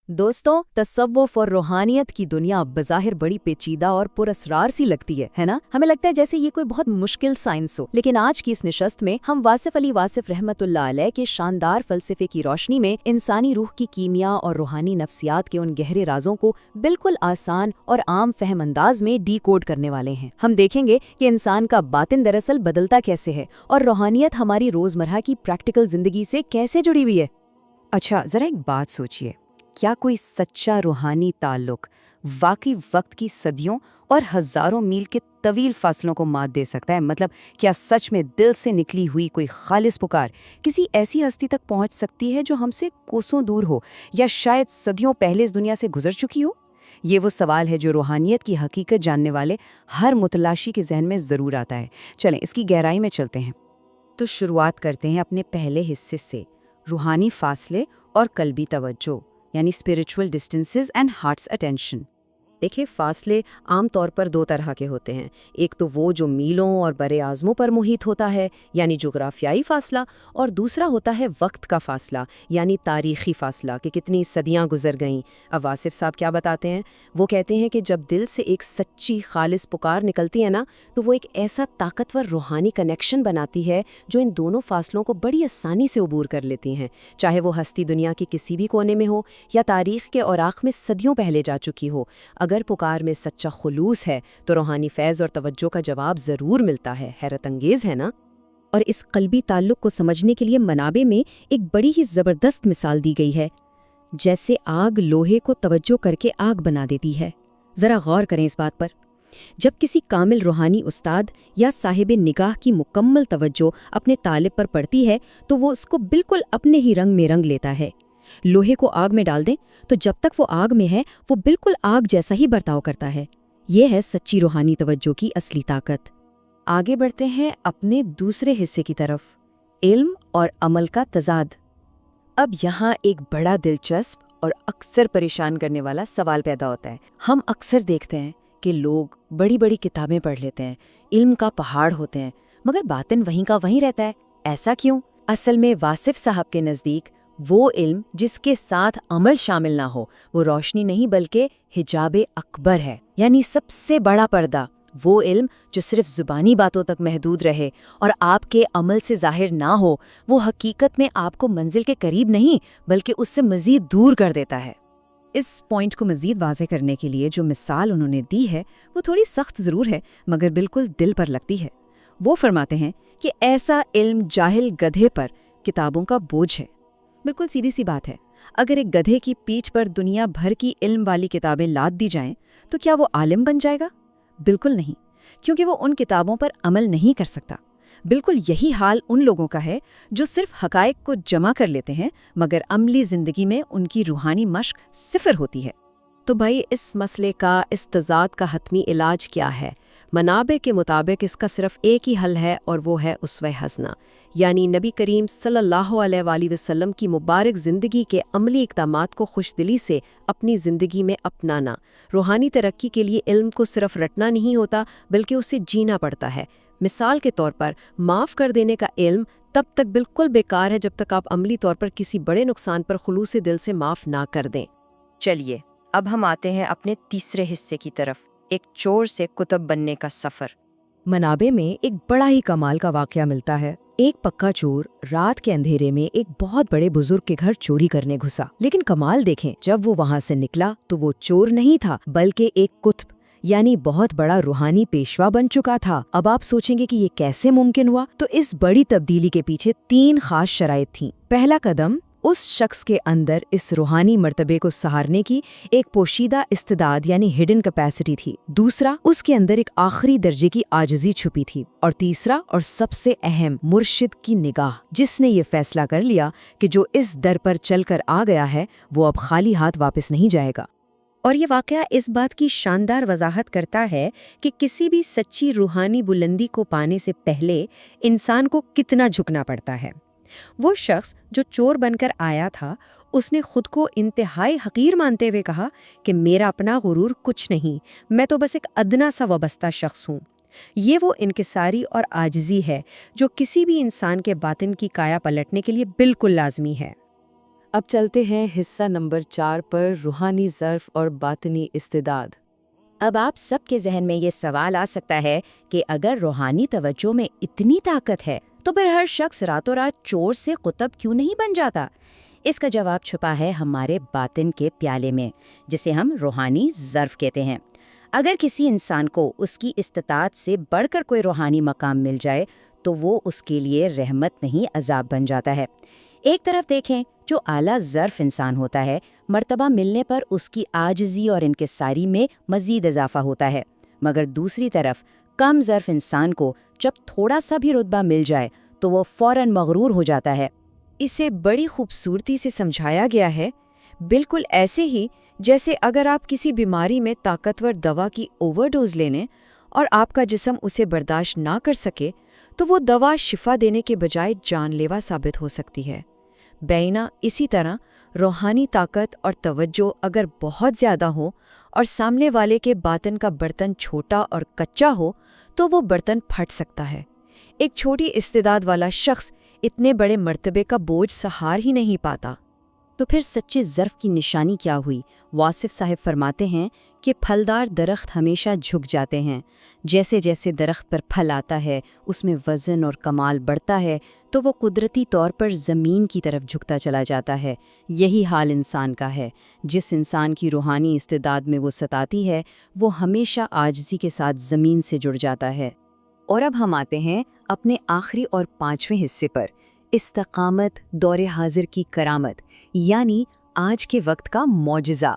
دوستوں، تصوف اور روحانیت کی دنیا بظاہر بڑی پیچیدہ اور پراسرار سی لگتی ہے نا؟ ہمیں لگتا ہے جیسے یہ کوئی بہت مشکل سائنس ہو، لیکن آج کی اس نشست میں ہم واصف علی واصف رحمت اللہ علیہ کے شاندار فلسفے کی روشنی میں انسانی روح کی کیمیا اور روحانی نفسیات کے ان گہرے رازوں کو بالکل آسان اور عام فہم انداز میں ڈی کوڈ کرنے والے ہیں۔ ہم دیکھیں گے کہ انسان کا باطن دراصل بدلتا کیسے ہے اور روحانیت ہماری روزمرہ کی پریکٹیکل زندگی سے کیسے جڑی ہوئی ہے۔ اچھا، ذرا ایک بات سوچئے، کیا کوئی سچا روحانی تعلق واقعی وقت کی صدیوں اور ہزاروں میل کے طویل فاصلوں کو مات دے سکتا ہے؟ مطلب کیا سچ میں دل سے نکلی ہوئی کوئی خالص پکار کسی ایسی ہستی تک پہنچ سکتی ہے جو ہم سے کوسوں دور ہو یا شاید صدیوں پہلے اس دنیا سے گزر چکی ہو؟ یہ وہ سوال ہے جو روحانیت کی حقیقت جاننے والے ہر متلاشی کے ذہن میں ضرور آتا ہے۔ چلیں اس کی گہرائی میں چلتے ہیں۔ تو شروعات کرتے ہیں اپنے پہلے حصے سے، روحانی فاصلے اور قلبی توجہ، یعنی spiritual distances and hearts attention. دیکھیں، فاصلے عام طور پر دو طرح کے ہوتے ہیں۔ ایک تو وہ جو میلوں اور برے اعظموں پر محیط ہوتا ہے، یعنی جغرافیائی فاصلہ، اور دوسرا ہوتا ہے وقت کا فاصلہ، یعنی تاریخی فاصلہ کہ کتنی صدیاں گزر گئیں۔ اب واصف صاحب کیا بتاتے ہیں؟ وہ کہتے ہیں کہ جب دل سے ایک سچی خالص پکار نکلتی ہے نا، تو وہ ایک ایسا طاقتور روحانی کنیکشن بناتی ہے جو ان دونوں فاصلوں کو بڑی آسانی سے عبور کر لیتی ہیں، چاہے وہ ہستی دنیا کے کسی بھی کونے میں ہو یا تاریخ کے اوراق میں صدیوں پہلے جا چکی ہو۔ اگر پکار میں سچا خلوص ہے تو روحانی فیض اور توجہ کا جواب ضرور ملتا ہے۔ حیرت انگیز ہے نا؟ اور اس قلبی تعلق کو سمجھنے کے لیے منابع میں ایک بڑی ہی زبردست مثال دی گئی ہے، جیسے آگ لوہے کو توجہ کر کے آگ بنا دیتی ہے۔ ذرا غور کریں اس بات پر۔ جب کسی کامل روحانی استاد یا صاحب نگاہ کی مکمل توجہ اپنے طالب پر پڑتی ہے تو وہ اس کو بالکل اپنے ہی رنگ میں رنگ لیتا ہے۔ لوہے کو آگ میں ڈال دیں تو جب تک وہ آگ میں ہے وہ بالکل آگ جیسا ہی برتاؤ کرتا ہے۔ یہ ہے سچی روحانی توجہ کی اصلی طاقت۔ آگے بڑھتے ہیں اپنے دوسرے حصے کی طرف، علم اور عمل کا تضاد۔ اب یہاں ایک بڑا دلچسپ اور اکثر پریشان کرنے والا سوال پیدا ہوتا ہے۔ ہم اکثر دیکھتے ہیں کہ لوگ بڑی بڑی کتابیں پڑھ لیتے ہیں، علم کا پہاڑ ہوتے ہیں، مگر باطن وہیں کا وہیں رہتا ہے۔ ایسا کیوں؟ اصل میں واصف صاحب کے نزدیک وہ علم جس کے ساتھ عمل شامل نہ ہو وہ روشنی نہیں بلکہ حجاب اکبر ہے، یعنی سب سے بڑا پردہ۔ وہ علم جو صرف زبانی باتوں تک محدود رہے اور آپ کے عمل سے ظاہر نہ ہو، وہ حقیقت میں آپ کو منزل کے قریب نہیں بلکہ اس سے مزید دور کر دیتا ہے۔ اس پوائنٹ کو مزید واضح کرنے کے لیے جو مثال انہوں نے دی ہے وہ تھوڑی سخت ضرور ہے مگر بالکل دل پر لگتی ہے۔ وہ فرماتے ہیں کہ ایسا علم جاہل گدھے پر کتابوں کا بوجھ ہے۔ بالکل سیدھی سی بات ہے، اگر ایک گدھے کی پیٹھ پر دنیا بھر کی علم والی کتابیں لاد دی جائیں تو کیا وہ عالم بن جائے گا؟ بالکل نہیں، کیونکہ وہ ان کتابوں پر عمل نہیں کر سکتا۔ بالکل یہی حال ان لوگوں کا ہے جو صرف حقائق کو جمع کر لیتے ہیں مگر عملی زندگی میں ان کی روحانی مشق صفر ہوتی ہے۔ تو بھائی، اس مسئلے کا، اس تضاد کا حتمی علاج کیا ہے؟ منابع کے مطابق اس کا صرف ایک ہی حل ہے اور وہ ہے اسوہ حسنہ، یعنی نبی کریم صلی اللہ علیہ وآلہ وسلم کی مبارک زندگی کے عملی اقدامات کو خوش دلی سے اپنی زندگی میں اپنانا۔ روحانی ترقی کے لیے علم کو صرف رٹنا نہیں ہوتا بلکہ اسے جینا پڑتا ہے۔ مثال کے طور پر، معاف کر دینے کا علم تب تک بالکل بیکار ہے جب تک آپ عملی طور پر کسی بڑے نقصان پر خلوص دل سے معاف نہ کر دیں۔ چلیے اب ہم آتے ہیں اپنے تیسرے حصے کی طرف، ایک چور سے کتب بننے کا سفر۔ منابع میں ایک بڑا ہی کمال کا واقعہ ملتا ہے۔ ایک پکا چور رات کے اندھیرے میں ایک بہت بڑے بزرگ کے گھر چوری کرنے گھسا، لیکن کمال دیکھیں، جب وہ وہاں سے نکلا تو وہ چور نہیں تھا بلکہ ایک قطب، یعنی بہت بڑا روحانی پیشوا بن چکا تھا۔ اب آپ سوچیں گے کہ یہ کیسے ممکن ہوا؟ تو اس بڑی تبدیلی کے پیچھے 3 خاص شرائط تھیں۔ پہلا قدم، اس شخص کے اندر اس روحانی مرتبے کو سہارنے کی ایک پوشیدہ استعداد یعنی ہڈن کیپیسٹی تھی۔ دوسرا، اس کے اندر ایک آخری درجے کی عاجزی چھپی تھی۔ اور تیسرا اور سب سے اہم، مرشد کی نگاہ، جس نے یہ فیصلہ کر لیا کہ جو اس در پر چل کر آ گیا ہے وہ اب خالی ہاتھ واپس نہیں جائے گا۔ اور یہ واقعہ اس بات کی شاندار وضاحت کرتا ہے کہ کسی بھی سچی روحانی بلندی کو پانے سے پہلے انسان کو کتنا جھکنا پڑتا ہے۔ وہ شخص جو چور بن کر آیا تھا، اس نے خود کو انتہائی حقیر مانتے ہوئے کہا کہ میرا اپنا غرور کچھ نہیں، میں تو بس ایک ادنا سا وابستہ شخص ہوں۔ یہ وہ انکساری اور عاجزی ہے جو کسی بھی انسان کے باطن کی کایا پلٹنے کے لیے بالکل لازمی ہے۔ اب چلتے ہیں حصہ نمبر 4 پر، روحانی ظرف اور باطنی استعداد۔ اب آپ سب کے ذہن میں یہ سوال آ سکتا ہے کہ اگر روحانی توجہ میں اتنی طاقت ہے تو پھر ہر شخص راتوں رات چور سے قطب کیوں نہیں بن جاتا؟ اس کا جواب چھپا ہے ہمارے باطن کے پیالے میں، جسے ہم روحانی ظرف کہتے ہیں۔ اگر کسی انسان کو اس کی استطاعت سے بڑھ کر کوئی روحانی مقام مل جائے تو وہ اس کے لیے رحمت نہیں عذاب بن جاتا ہے۔ ایک طرف دیکھیں، جو اعلیٰ ظرف انسان ہوتا ہے، مرتبہ ملنے پر اس کی عاجزی اور انکساری میں مزید اضافہ ہوتا ہے، مگر دوسری طرف کم ظرف انسان کو جب تھوڑا سا بھی رتبہ مل جائے تو وہ فوراً مغرور ہو جاتا ہے۔ اسے بڑی خوبصورتی سے سمجھایا گیا ہے، بالکل ایسے ہی جیسے اگر آپ کسی بیماری میں طاقتور دوا کی اوور ڈوز لے لیں اور آپ کا جسم اسے برداشت نہ کر سکے تو وہ دوا شفا دینے کے بجائے جان لیوا ثابت ہو سکتی ہے۔ بینا اسی طرح روحانی طاقت اور توجہ اگر بہت زیادہ ہو اور سامنے والے کے باطن کا برتن چھوٹا اور کچا ہو تو وہ برتن پھٹ سکتا ہے۔ ایک چھوٹی استعداد والا شخص اتنے بڑے مرتبے کا بوجھ سہار ہی نہیں پاتا۔ تو پھر سچے ظرف کی نشانی کیا ہوئی؟ واصف صاحب فرماتے ہیں کہ پھلدار درخت ہمیشہ جھک جاتے ہیں۔ جیسے جیسے درخت پر پھل آتا ہے، اس میں وزن اور کمال بڑھتا ہے تو وہ قدرتی طور پر زمین کی طرف جھکتا چلا جاتا ہے۔ یہی حال انسان کا ہے۔ جس انسان کی روحانی استعداد میں وہ سطاتی ہے، وہ ہمیشہ عاجزی کے ساتھ زمین سے جڑ جاتا ہے۔ اور اب ہم آتے ہیں اپنے آخری اور 5ویں حصے پر، استقامت، دور حاضر کی کرامت، یعنی آج کے وقت کا معجزہ۔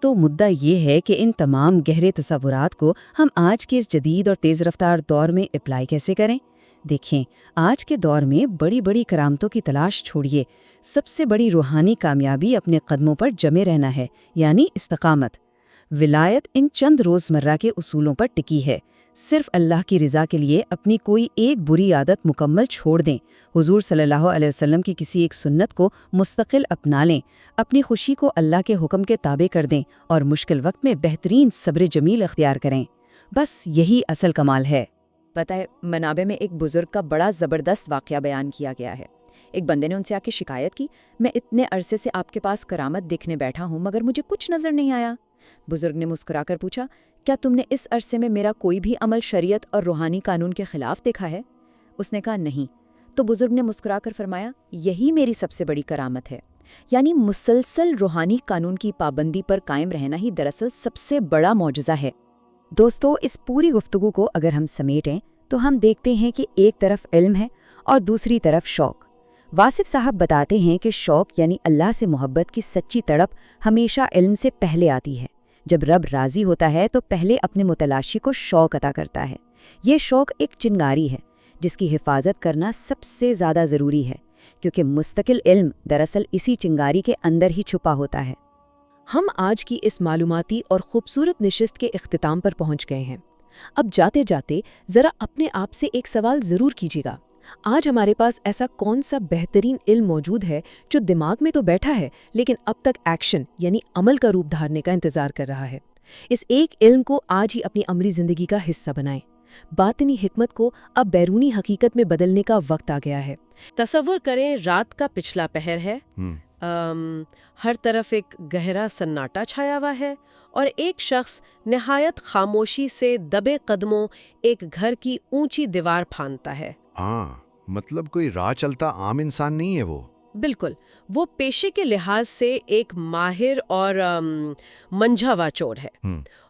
تو مدعا یہ ہے کہ ان تمام گہرے تصورات کو ہم آج کے اس جدید اور تیز رفتار دور میں اپلائی کیسے کریں؟ دیکھیں، آج کے دور میں بڑی بڑی کرامتوں کی تلاش چھوڑیے، سب سے بڑی روحانی کامیابی اپنے قدموں پر جمے رہنا ہے، یعنی استقامت۔ ولایت ان چند روزمرہ کے اصولوں پر ٹکی ہے۔ صرف اللہ کی رضا کے لیے اپنی کوئی ایک بری عادت مکمل چھوڑ دیں، حضور صلی اللہ علیہ وسلم کی کسی ایک سنت کو مستقل اپنا لیں، اپنی خوشی کو اللہ کے حکم کے تابع کر دیں اور مشکل وقت میں بہترین صبر جمیل اختیار کریں۔ بس یہی اصل کمال ہے۔ پتہ ہے، منابع میں ایک بزرگ کا بڑا زبردست واقعہ بیان کیا گیا ہے۔ ایک بندے نے ان سے آ کے شکایت کی، میں اتنے عرصے سے آپ کے پاس کرامت دیکھنے بیٹھا ہوں مگر مجھے کچھ نظر نہیں آیا۔ بزرگ نے مسکرا کر پوچھا، کیا تم نے اس عرصے میں میرا کوئی بھی عمل شریعت اور روحانی قانون کے خلاف دیکھا ہے؟ اس نے کہا نہیں۔ تو بزرگ نے مسکرا کر فرمایا، یہی میری سب سے بڑی کرامت ہے، یعنی مسلسل روحانی قانون کی پابندی پر قائم رہنا ہی دراصل سب سے بڑا معجزہ ہے۔ دوستو، اس پوری گفتگو کو اگر ہم سمیٹیں تو ہم دیکھتے ہیں کہ ایک طرف علم ہے اور دوسری طرف شوق۔ واصف صاحب بتاتے ہیں کہ شوق یعنی اللہ سے محبت کی سچی تڑپ ہمیشہ علم سے پہلے آتی ہے۔ جب رب راضی ہوتا ہے تو پہلے اپنے متلاشی کو شوق عطا کرتا ہے۔ یہ شوق ایک چنگاری ہے جس کی حفاظت کرنا سب سے زیادہ ضروری ہے، کیونکہ مستقل علم دراصل اسی چنگاری کے اندر ہی چھپا ہوتا ہے۔ ہم آج کی اس معلوماتی اور خوبصورت نشست کے اختتام پر پہنچ گئے ہیں۔ اب جاتے جاتے ذرا اپنے آپ سے ایک سوال ضرور کیجیے گا، آج ہمارے پاس ایسا کون سا بہترین علم موجود ہے جو دماغ میں تو بیٹھا ہے لیکن اب تک ایکشن یعنی عمل کا روپ دھارنے کا انتظار کر رہا ہے؟ اس ایک علم کو آج ہی اپنی عملی زندگی کا حصہ بنائیں۔ باطنی حکمت کو اب بیرونی حقیقت میں بدلنے کا وقت آ گیا ہے۔ تصور کریں رات کا پچھلا پہر ہے، ہر طرف ایک گہرا سناٹا چھایا ہوا ہے اور ایک شخص نہایت خاموشی سے دبے قدموں ایک گھر کی اونچی دیوار پھاندتا ہے۔ مطلب کوئی راہ چلتا عام انسان نہیں ہے وہ؟ بالکل، وہ پیشے کے لحاظ سے ایک ماہر اور منجھاوا چور ہے،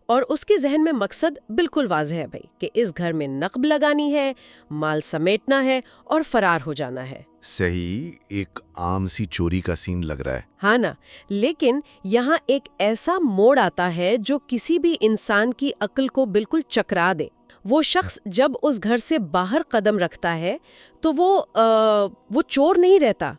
اور اس کے ذہن میں مقصد بالکل واضح ہے بھائی کہ اس گھر میں نقب لگانی ہے، مال سمیٹنا ہے اور فرار ہو جانا ہے۔ صحیح، ایک عام سی چوری کا سین لگ رہا ہے۔ ہاں نا، لیکن یہاں ایک ایسا موڑ آتا ہے جو کسی بھی انسان کی عقل کو بالکل چکرا دے۔ وہ شخص جب اس گھر سے باہر قدم رکھتا ہے تو وہ چور نہیں رہتا،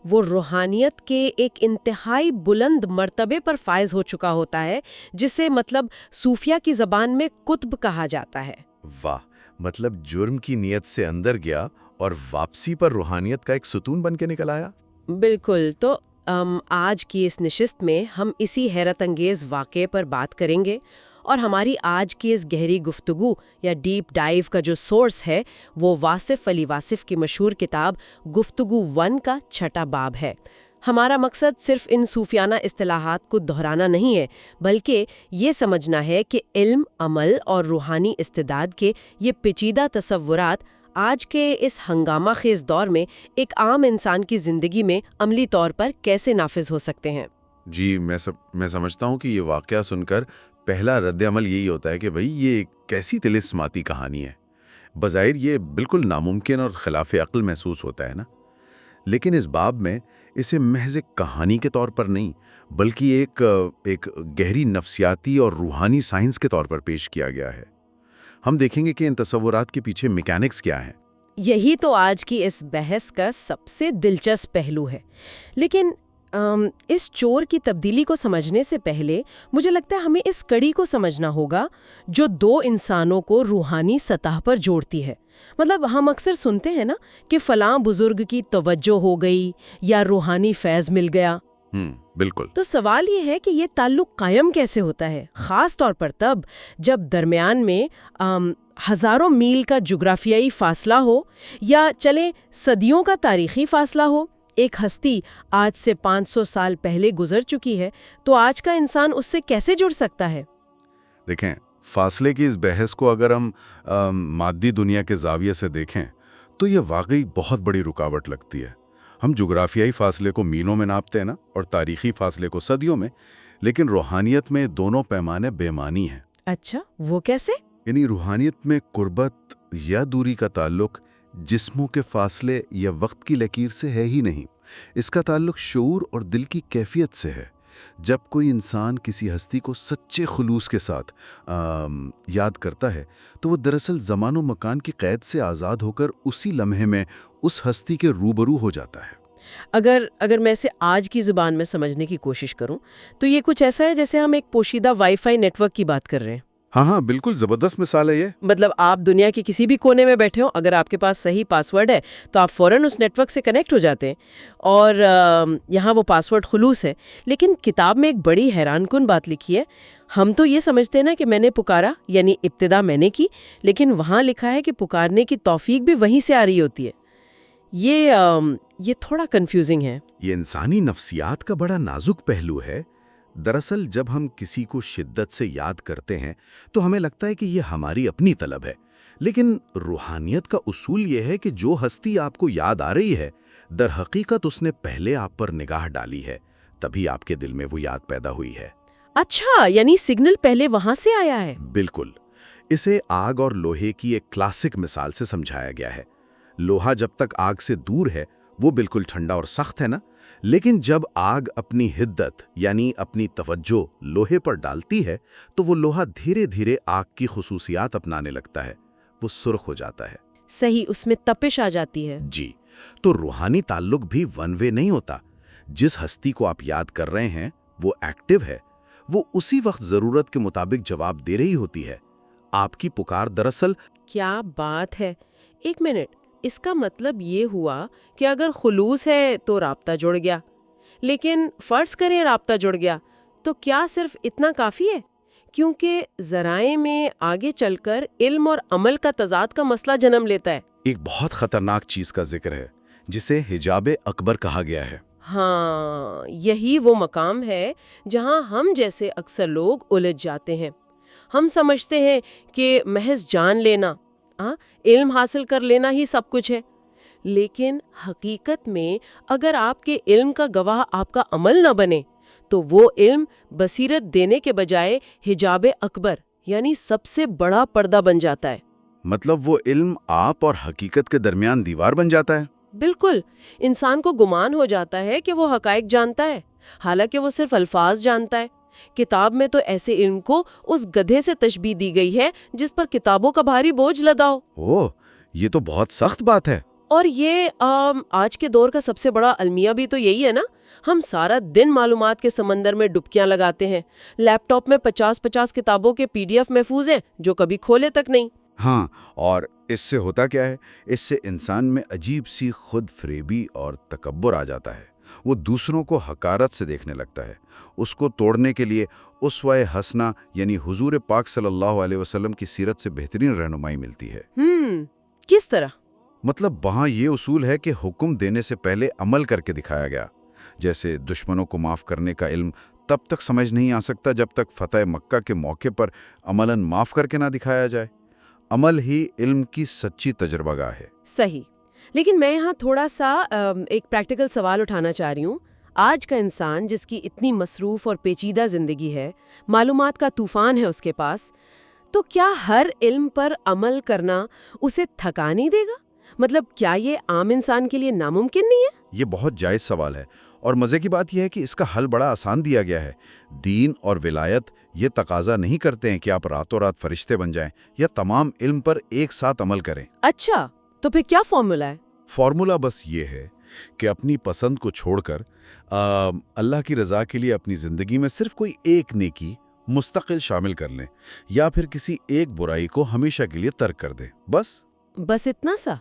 وہ روحانیت کے ایک انتہائی بلند مرتبے پر فائز ہو چکا ہوتا ہے، جسے مطلب صوفیہ کی زبان میں قطب کہا جاتا ہے۔ واہ، مطلب جرم کی نیت سے اندر گیا اور واپسی پر روحانیت کا ایک ستون بن کے نکل آیا۔ بالکل، تو آج کی اس نشست میں ہم اسی حیرت انگیز واقعے پر بات کریں گے، اور ہماری آج کی اس گہری گفتگو یا ڈیپ ڈائیو کا جو سورس ہے وہ واصف علی واصف کی مشہور کتاب گفتگو 1 کا 6واں باب ہے۔ ہمارا مقصد صرف ان صوفیانہ اصطلاحات کو دہرانا نہیں ہے، بلکہ یہ سمجھنا ہے کہ علم، عمل اور روحانی استعداد کے یہ پیچیدہ تصورات آج کے اس ہنگامہ خیز دور میں ایک عام انسان کی زندگی میں عملی طور پر کیسے نافذ ہو سکتے ہیں۔ جی، میں سمجھتا ہوں کہ یہ واقعہ سن کر پہلا رد عمل یہی ہوتا ہے کہ بھئی یہ کیسی طلسماتی کہانی ہے۔ بظاہر یہ بالکل ناممکن اور خلاف عقل محسوس ہوتا ہے نا، لیکن اس باب میں اسے محض ایک کہانی کے طور پر نہیں بلکہ ایک گہری نفسیاتی اور روحانی سائنس کے طور پر پیش کیا گیا ہے۔ ہم دیکھیں گے کہ ان تصورات کے پیچھے میکینکس کیا ہیں۔ یہی تو آج کی اس بحث کا سب سے دلچسپ پہلو ہے، لیکن اس چور کی تبدیلی کو سمجھنے سے پہلے مجھے لگتا ہے ہمیں اس کڑی کو سمجھنا ہوگا جو دو انسانوں کو روحانی سطح پر جوڑتی ہے۔ مطلب ہم اکثر سنتے ہیں نا کہ فلاں بزرگ کی توجہ ہو گئی یا روحانی فیض مل گیا۔ بالکل۔ تو سوال یہ ہے کہ یہ تعلق قائم کیسے ہوتا ہے، خاص طور پر تب جب درمیان میں ہزاروں میل کا جغرافیائی فاصلہ ہو یا چلیں صدیوں کا تاریخی فاصلہ ہو۔ ایک ہستی آج سے 500 سال پہلے گزر چکی ہے تو آج کا انسان اس سے کیسے جڑ سکتا ہے؟ دیکھیں، فاصلے کی اس بحث کو اگر ہم مادی دنیا کے زاویے سے دیکھیں تو یہ واقعی بہت بڑی رکاوٹ لگتی ہے۔ ہم جغرافیائی فاصلے کو میلوں میں ناپتے ہیں نا، اور تاریخی فاصلے کو صدیوں میں، لیکن روحانیت میں دونوں پیمانے بے معنی ہیں۔ اچھا، وہ کیسے؟ یعنی روحانیت میں قربت یا دوری کا تعلق جسموں کے فاصلے یا وقت کی لکیر سے ہے ہی نہیں، اس کا تعلق شعور اور دل کی کیفیت سے ہے۔ جب کوئی انسان کسی ہستی کو سچے خلوص کے ساتھ یاد کرتا ہے تو وہ دراصل زمان و مکان کی قید سے آزاد ہو کر اسی لمحے میں اس ہستی کے روبرو ہو جاتا ہے۔ اگر میں اسے آج کی زبان میں سمجھنے کی کوشش کروں تو یہ کچھ ایسا ہے جیسے ہم ایک پوشیدہ وائی فائی نیٹ ورک کی بات کر رہے ہیں۔ ہاں، بالکل زبردست مثال ہے یہ۔ مطلب آپ دنیا کے کسی بھی کونے میں بیٹھے ہوں، اگر آپ کے پاس صحیح پاس ورڈ ہے تو آپ فوراً اس نیٹ ورک سے کنیکٹ ہو جاتے ہیں، اور یہاں وہ پاس ورڈ خلوص ہے۔ لیکن کتاب میں ایک بڑی حیران کن بات لکھی ہے۔ ہم تو یہ سمجھتے ہیں نا کہ میں نے پکارا، یعنی ابتدا میں نے کی، لیکن وہاں لکھا ہے کہ پکارنے کی توفیق بھی وہیں سے آ رہی ہوتی ہے۔ یہ تھوڑا کنفیوزنگ ہے۔ یہ انسانی نفسیات کا بڑا نازک پہلو ہے۔ دراصل جب ہم کسی کو شدت سے یاد کرتے ہیں تو ہمیں لگتا ہے کہ یہ ہماری اپنی طلب ہے، لیکن روحانیت کا اصول یہ ہے کہ جو ہستی آپ کو یاد آ رہی ہے در حقیقت اس نے پہلے آپ پر نگاہ ڈالی ہے، تبھی آپ کے دل میں وہ یاد پیدا ہوئی ہے۔ اچھا، یعنی سگنل پہلے وہاں سے آیا ہے۔ بالکل۔ اسے آگ اور لوہے کی ایک کلاسک مثال سے سمجھایا گیا ہے۔ لوہا جب تک آگ سے دور ہے وہ بالکل ٹھنڈا اور سخت ہے نا، لیکن جب آگ اپنی حدت یعنی اپنی توجہ لوہے پر ڈالتی ہے تو وہ لوہا دھیرے دھیرے آگ کی خصوصیات اپنانے لگتا ہے، وہ سرخ ہو جاتا ہے۔ صحیح، اس میں تپش آ جاتی ہے۔ جی، تو روحانی تعلق بھی ون وے نہیں ہوتا۔ جس ہستی کو آپ یاد کر رہے ہیں وہ ایکٹیو ہے، وہ اسی وقت ضرورت کے مطابق جواب دے رہی ہوتی ہے۔ آپ کی پکار دراصل… کیا بات ہے! ایک منٹ، اس کا مطلب یہ ہوا کہ اگر خلوص ہے تو رابطہ جڑ گیا، لیکن فرض کریں رابطہ جڑ گیا تو کیا صرف اتنا کافی ہے؟ کیونکہ ذرائع میں آگے چل کر علم اور عمل کا تضاد کا مسئلہ جنم لیتا ہے۔ ایک بہت خطرناک چیز کا ذکر ہے جسے حجاب اکبر کہا گیا ہے۔ ہاں، یہی وہ مقام ہے جہاں ہم جیسے اکثر لوگ الجھ جاتے ہیں۔ ہم سمجھتے ہیں کہ محض جان لینا، علم حاصل کر لینا ہی سب کچھ ہے، لیکن حقیقت میں اگر آپ کے علم کا گواہ آپ کا عمل نہ بنے تو وہ علم بصیرت دینے کے بجائے حجاب اکبر یعنی سب سے بڑا پردہ بن جاتا ہے۔ مطلب وہ علم آپ اور حقیقت کے درمیان دیوار بن جاتا ہے۔ بالکل، انسان کو گمان ہو جاتا ہے کہ وہ حقائق جانتا ہے، حالانکہ وہ صرف الفاظ جانتا ہے۔ کتاب میں تو ایسے علم کو اس گدھے سے تشبیہ دی گئی ہے جس پر کتابوں کا بھاری بوجھ لدا ہو۔ اوہ، یہ تو بہت سخت بات ہے۔ اور یہ آج کے دور کا سب سے بڑا المیہ بھی تو یہی ہے نا۔ ہم سارا دن معلومات کے سمندر میں ڈبکیاں لگاتے ہیں۔ لیپ ٹاپ میں 50 کتابوں کے PDF محفوظ ہیں جو کبھی کھولے تک نہیں۔ ہاں، اور اس سے ہوتا کیا ہے؟ اس سے انسان میں عجیب سی خود فریبی اور تکبر آ جاتا ہے۔ وہ دوسروں کو حقارت سے دیکھنے لگتا ہے۔ اس کو توڑنے کے لیے اسوہ حسنہ یعنی حضور پاک صلی اللہ علیہ وسلم کی سیرت سے بہترین رہنمائی ملتی ہے۔ کس طرح؟ مطلب وہاں یہ اصول ہے کہ حکم دینے سے پہلے عمل کر کے دکھایا گیا۔ جیسے دشمنوں کو معاف کرنے کا علم تب تک سمجھ نہیں آ سکتا جب تک فتح مکہ کے موقع پر عملاً معاف کر کے نہ دکھایا جائے۔ عمل ہی علم کی سچی تجربہ گاہ ہے۔ صحیح، لیکن میں یہاں تھوڑا سا ایک پریکٹیکل سوال اٹھانا چاہ رہی ہوں۔ آج کا انسان جس کی اتنی مصروف اور پیچیدہ زندگی ہے، معلومات کا طوفان ہے اس کے پاس، تو کیا ہر علم پر عمل کرنا اسے تھکا نہیں دے گا؟ مطلب کیا یہ عام انسان کے لیے ناممکن نہیں ہے؟ یہ بہت جائز سوال ہے، اور مزے کی بات یہ ہے کہ اس کا حل بڑا آسان دیا گیا ہے۔ دین اور ولایت یہ تقاضا نہیں کرتے ہیں کہ آپ راتوں رات فرشتے بن جائیں یا تمام علم پر ایک ساتھ عمل کریں۔ اچھا، تو پھر کیا فارمولا ہے؟ فارمولا بس یہ ہے کہ اپنی پسند کو چھوڑ کر اللہ کی رضا کے لیے اپنی زندگی میں صرف کوئی ایک نیکی مستقل شامل کر لیں، یا پھر کسی ایک برائی کو ہمیشہ کے لیے ترک کر دیں۔ بس اتنا سا؟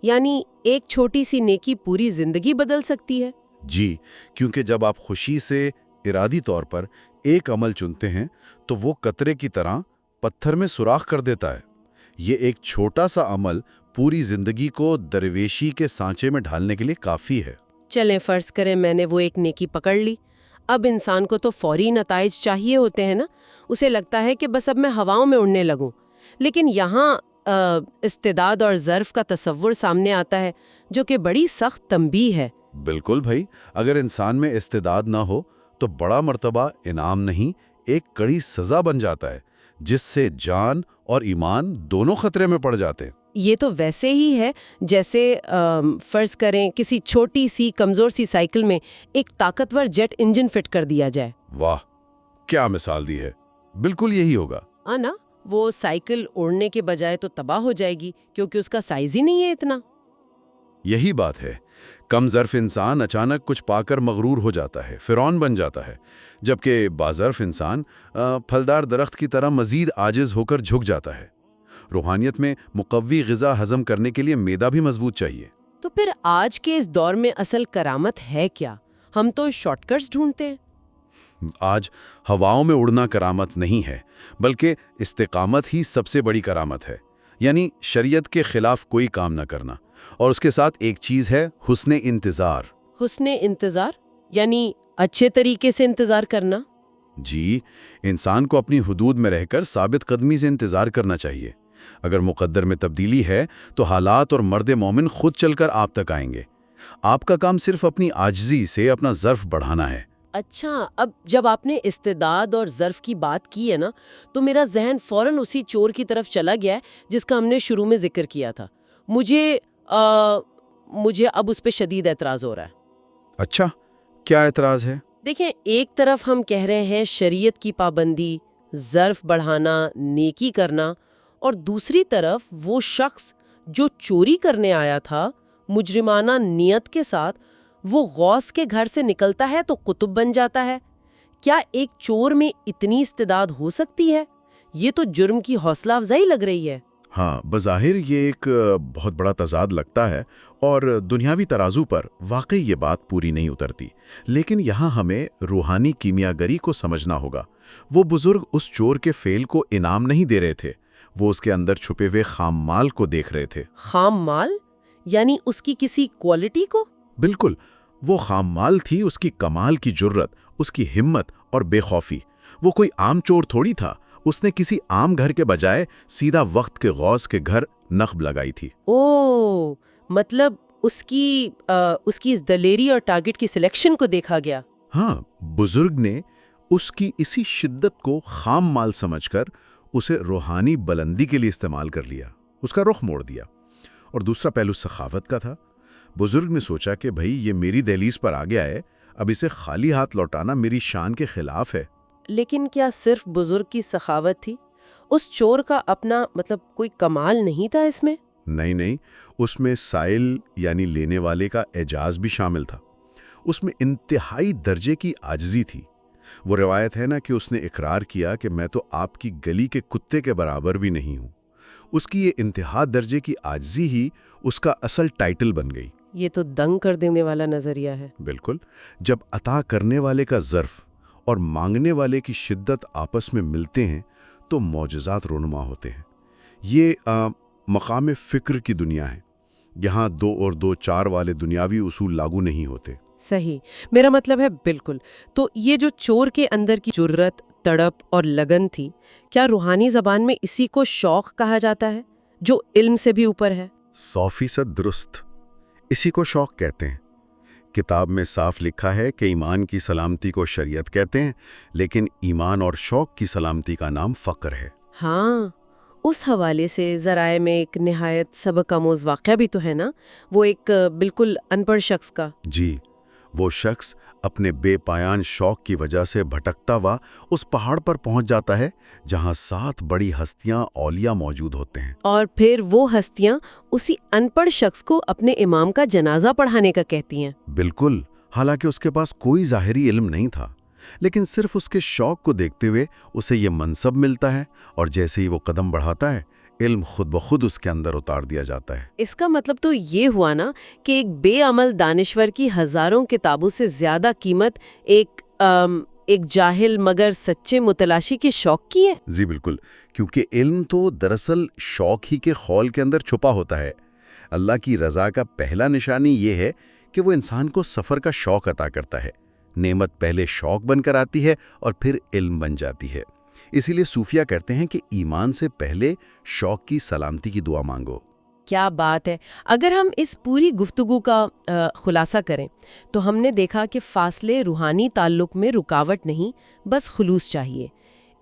یعنی ایک چھوٹی سی نیکی پوری زندگی بدل سکتی ہے؟ جی، کیونکہ جب آپ خوشی سے ارادی طور پر ایک عمل چنتے ہیں تو وہ قطرے کی طرح پتھر میں سوراخ کر دیتا ہے۔ یہ ایک چھوٹا سا عمل پوری زندگی کو درویشی کے سانچے میں ڈھالنے کے لیے کافی ہے۔ چلیں فرض کریں میں نے وہ ایک نیکی پکڑ لی۔ اب انسان کو تو فوری نتائج چاہیے ہوتے ہیں نا، اسے لگتا ہے کہ بس اب میں ہواؤں میں اڑنے لگوں۔ لیکن یہاں استعداد اور ظرف کا تصور سامنے آتا ہے، جو کہ بڑی سخت تنبیہ ہے۔ بالکل بھائی، اگر انسان میں استعداد نہ ہو تو بڑا مرتبہ انعام نہیں، ایک کڑی سزا بن جاتا ہے، جس سے جان اور ایمان دونوں خطرے میں پڑ جاتے ہیں۔ یہ تو ویسے ہی ہے جیسے فرض کریں کسی چھوٹی سی کمزور سی سائیکل میں ایک طاقتور جیٹ انجن فٹ کر دیا جائے۔ واہ، کیا مثال دی ہے! بالکل یہی ہوگا۔ نا وہ سائیکل اڑنے کے بجائے تو تباہ ہو جائے گی، کیونکہ اس کا سائز ہی نہیں ہے اتنا۔ یہی بات ہے، کم ظرف انسان اچانک کچھ پا کر مغرور ہو جاتا ہے، فرعون بن جاتا ہے، جبکہ باظرف انسان پھلدار درخت کی طرح مزید عاجز ہو کر جھک جاتا ہے۔ روحانیت میں مقوی غذا ہضم کرنے کے لیے معدہ بھی مضبوط چاہیے۔ تو پھر آج کے اس دور میں اصل کرامت ہے کیا؟ ہم تو شارٹ کٹس ڈھونڈتے ہیں۔ آج ہواؤں میں اڑنا کرامت نہیں ہے، بلکہ استقامت ہی سب سے بڑی کرامت ہے، یعنی شریعت کے خلاف کوئی کام نہ کرنا۔ اور اس کے ساتھ ایک چیز ہے حسن انتظار۔ حسن انتظار یعنی اچھے طریقے سے انتظار کرنا؟ جی، انسان کو اپنی حدود میں رہ کر ثابت قدمی سے انتظار کرنا چاہیے۔ اگر مقدر میں تبدیلی ہے تو حالات اور مرد مومن خود چل کر آپ تک آئیں گے۔ آپ کا کام صرف اپنی عاجزی سے اپنا ظرف بڑھانا ہے۔ اچھا، اب جب آپ نے استعداد اور ظرف کی بات کی ہے نا، تو میرا ذہن فوراً اسی چور کی طرف چلا گیا ہے جس کا ہم نے شروع میں ذکر کیا تھا۔ مجھے اب اس پہ شدید اعتراض ہو رہا ہے۔ اچھا، کیا اعتراض ہے؟ دیکھیں، ایک طرف ہم کہہ رہے ہیں شریعت کی پابندی، ظرف بڑھانا، نیکی کرنا، اور دوسری طرف وہ شخص جو چوری کرنے آیا تھا مجرمانہ نیت کے ساتھ، وہ غوث کے گھر سے نکلتا ہے تو قطب بن جاتا ہے۔ کیا ایک چور میں اتنی استعداد ہو سکتی ہے؟ یہ تو جرم کی حوصلہ افزائی لگ رہی ہے۔ ہاں، بظاہر یہ ایک بہت بڑا تضاد لگتا ہے، اور دنیاوی ترازو پر واقعی یہ بات پوری نہیں اترتی۔ لیکن یہاں ہمیں روحانی کیمیاگری کو سمجھنا ہوگا۔ وہ بزرگ اس چور کے فعل کو انعام نہیں دے رہے تھے، وہ اس کے اندر چھپے ہوئے خام مال کو دیکھ رہے تھے۔ خام مال؟ یعنی اس کی کسی کوالٹی کو؟ بالکل، وہ خام مال تھی اس کی کمال کی جرت، اس کی ہمت اور بے خوفی۔ وہ کوئی عام چور تھوڑی تھا، اس نے کسی عام گھر کے بجائے سیدھا وقت کے غوث کے گھر نقب لگائی تھی۔ مطلب اس کی اس دلیری اور ٹارگٹ کی سلیکشن کو دیکھا گیا۔ ہاں، بزرگ نے اس کی اسی شدت کو خام مال سمجھ کر اسے روحانی بلندی کے لیے استعمال کر لیا، اس کا رخ موڑ دیا۔ اور دوسرا پہلو سخاوت کا تھا۔ بزرگ نے سوچا کہ بھئی یہ میری دہلیز پر آ گیا ہے، اب اسے خالی ہاتھ لوٹانا میری شان کے خلاف ہے۔ لیکن کیا صرف بزرگ کی سخاوت تھی؟ اس چور کا اپنا کوئی کمال نہیں تھا اس میں؟ نہیں، اس میں سائل یعنی لینے والے کا اعجاز بھی شامل تھا۔ اس میں انتہائی درجے کی عاجزی تھی۔ وہ روایت ہے نا کہ اس نے اقرار کیا کہ میں تو آپ کی گلی کے کتے کے برابر بھی نہیں ہوں۔ اس کی یہ انتہا درجے کی عاجزی ہی اس کا اصل ٹائٹل بن گئی۔ یہ تو دنگ کر دینے والا نظریہ ہے۔ بالکل، جب عطا کرنے والے کا ظرف اور مانگنے والے کی شدت آپس میں ملتے ہیں تو معجزات رونما ہوتے ہیں۔ یہ مقام فکر کی دنیا ہے، یہاں 2 اور 2 4 والے دنیاوی اصول لاگو نہیں ہوتے۔ صحیح، میرا مطلب ہے بالکل. تو یہ جو چور کے اندر کی جرت، تڑپ اور لگن تھی، کیا روحانی زبان میں اسی کو شوق کہا جاتا ہے جو علم سے بھی اوپر ہے؟ 100% درست. اسی کو شوق کہتے ہیں. کتاب میں صاف لکھا ہے کہ ایمان کی سلامتی کو شریعت کہتے ہیں، لیکن ایمان اور شوق کی سلامتی کا نام فقر ہے. ہاں، اس حوالے سے ذرائع میں ایک نہایت سبق آموز واقعہ بھی تو ہے نا، وہ ایک بالکل ان پڑھ شخص کا. جی، وہ شخص اپنے بے پایان شوق کی وجہ سے بھٹکتا ہوا اس پہاڑ پر پہنچ جاتا ہے جہاں 7 بڑی ہستیاں اولیاء موجود ہوتے ہیں. اور پھر وہ ہستیاں اسی ان پڑھ شخص کو اپنے امام کا جنازہ پڑھانے کا کہتی ہیں. بالکل، حالانکہ اس کے پاس کوئی ظاہری علم نہیں تھا، لیکن صرف اس کے شوق کو دیکھتے ہوئے اسے یہ منصب ملتا ہے، اور جیسے ہی وہ قدم بڑھاتا ہے علم خود بخود اس کے اندر اتار دیا جاتا ہے. اس کا مطلب تو یہ ہوا نا کہ ایک بے عمل دانشور کی ہزاروں کتابوں سے زیادہ قیمت ایک جاہل مگر سچے متلاشی کے شوق کی ہے. جی بالکل، کیونکہ علم تو دراصل شوق ہی کے خول کے اندر چھپا ہوتا ہے. اللہ کی رضا کا پہلا نشانی یہ ہے کہ وہ انسان کو سفر کا شوق عطا کرتا ہے. نعمت پہلے شوق بن کر آتی ہے اور پھر علم بن جاتی ہے. اسی لیے صوفیہ کہتے ہیں کہ ایمان سے پہلے شوق کی سلامتی کی دعا مانگو. کیا بات ہے. اگر ہم اس پوری گفتگو کا خلاصہ کریں تو ہم نے دیکھا کہ فاصلے روحانی تعلق میں رکاوٹ نہیں، بس خلوص چاہیے.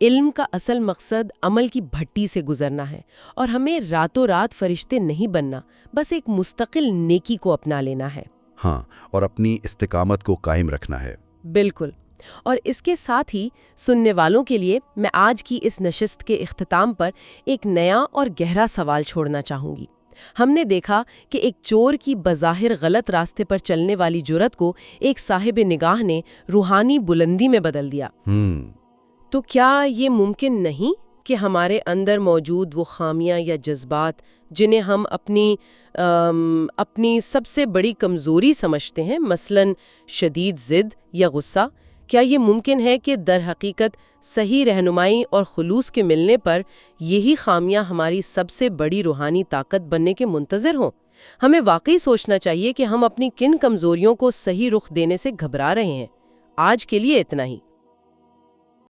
علم کا اصل مقصد عمل کی بھٹی سے گزرنا ہے، اور ہمیں راتوں رات فرشتے نہیں بننا، بس ایک مستقل نیکی کو اپنا لینا ہے. ہاں، اور اپنی استقامت کو قائم رکھنا ہے. بالکل. اور اس کے ساتھ ہی سننے والوں کے لیے میں آج کی اس نشست کے اختتام پر ایک نیا اور گہرا سوال چھوڑنا چاہوں گی. ہم نے دیکھا کہ ایک چور کی بظاہر غلط راستے پر چلنے والی جرت کو ایک صاحب نگاہ نے روحانی بلندی میں بدل دیا. تو کیا یہ ممکن نہیں کہ ہمارے اندر موجود وہ خامیاں یا جذبات جنہیں ہم اپنی سب سے بڑی کمزوری سمجھتے ہیں، مثلاً شدید ضد یا غصہ، کیا یہ ممکن ہے کہ در حقیقت صحیح رہنمائی اور خلوص کے ملنے پر یہی خامیاں ہماری سب سے بڑی روحانی طاقت بننے کے منتظر ہوں؟ ہمیں واقعی سوچنا چاہیے کہ ہم اپنی کن کمزوریوں کو صحیح رخ دینے سے گھبرا رہے ہیں. آج کے لیے اتنا ہی.